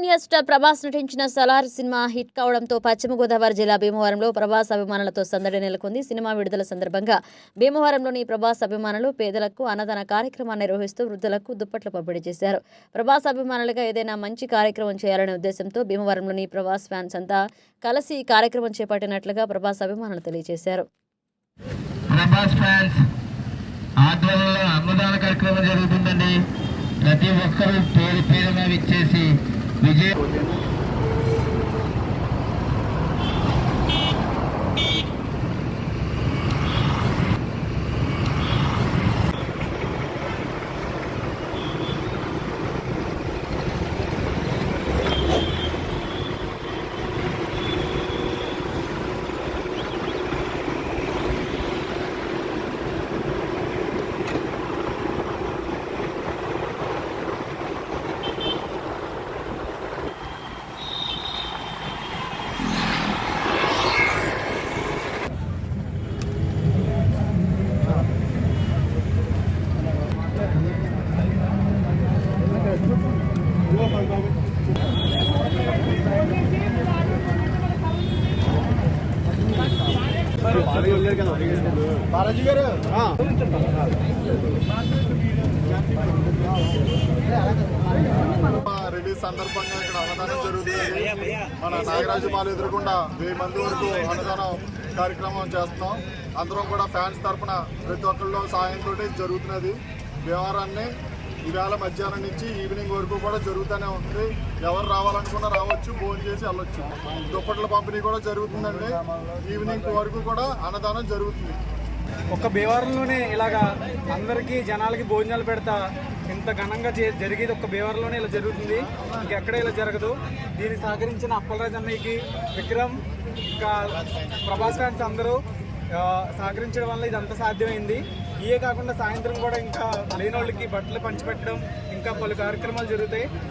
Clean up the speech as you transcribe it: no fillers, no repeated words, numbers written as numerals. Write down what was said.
Senior star Prabhas నటించిన Salaar cinema hit కావడంతో పశ్చిమ గోదావరి జిల్లా భీమవరంలో ప్రభాస్ అభిమానులతో సందడి నెలకొంది. సినిమా విడుదల సందర్భంగా భీమవరంలోని ప్రభాస్ అభిమానులు పేదలకు అన్నదాన కార్యక్రమాన్ని నిర్వహిస్తూ వృద్ధులకు దుప్పట్లు పంపిణీ చేశారు. ప్రభాస్ అభిమానులుగా ఏదైనా మంచి కార్యక్రమం చేయాలనే ఉద్దేశంతో భీమవరంలోని ప్రభాస్ ఫ్యాన్స్ అంతా కలిసి ఈ కార్యక్రమం చేపట్టినట్లుగా ప్రభాస్ అభిమానులు తెలియజేశారు. ప్రభాస్ ఫ్యాన్స్ ఆధ్వర్యంలో అన్నదాన కార్యక్రమం జరుగుతుందండి. ప్రతి ఒక్కరూ పేరు పేరుగా విచ్చేసి విజయం రిలీజ్ సందర్భంగా ఇక్కడ అన్నదానం జరుగుతుంది. మన నాగరాజు మాల్ ఎదురుకుండా 1000 మంది వరకు అన్నదానం కార్యక్రమం చేస్తున్నాం. అందరం కూడా ఫ్యాన్స్ తరఫున ప్రతి ఒక్కళ్ళు సాయంతో జరుగుతున్నది. వ్యవహారాన్ని ఈవేళ మధ్యాహ్నం నుంచి ఈవినింగ్ వరకు కూడా జరుగుతూనే ఉంది. ఎవరు రావాలనుకున్నా రావచ్చు, భోజనం చేసి వెళ్ళొచ్చు. దుప్పట్ల పంపిణీ కూడా జరుగుతుందండి. ఈవినింగ్ వరకు కూడా అన్నదానం జరుగుతుంది. ఒక్క భీమవరంలోనే ఇలాగా అందరికీ జనాలకి భోజనాలు పెడతా ఇంత ఘనంగా జరిగేది ఒక్క భీమవరంలోనే ఇలా జరుగుతుంది. ఇంకెక్కడ ఇలా జరగదు. దీన్ని సహకరించిన అప్పలరాజు అన్నయ్యకి, విక్రమ్, ఇంకా ప్రభాస్ ఫ్యాన్స్ అందరూ సహకరించడం వల్ల ఇదంతా సాధ్యమైంది. ఇవే కాకుండా సాయంత్రం కూడా ఇంకా లేని వాళ్ళకి బట్టలు పంచిపెట్టడం, ఇంకా పలు కార్యక్రమాలు జరుగుతాయి.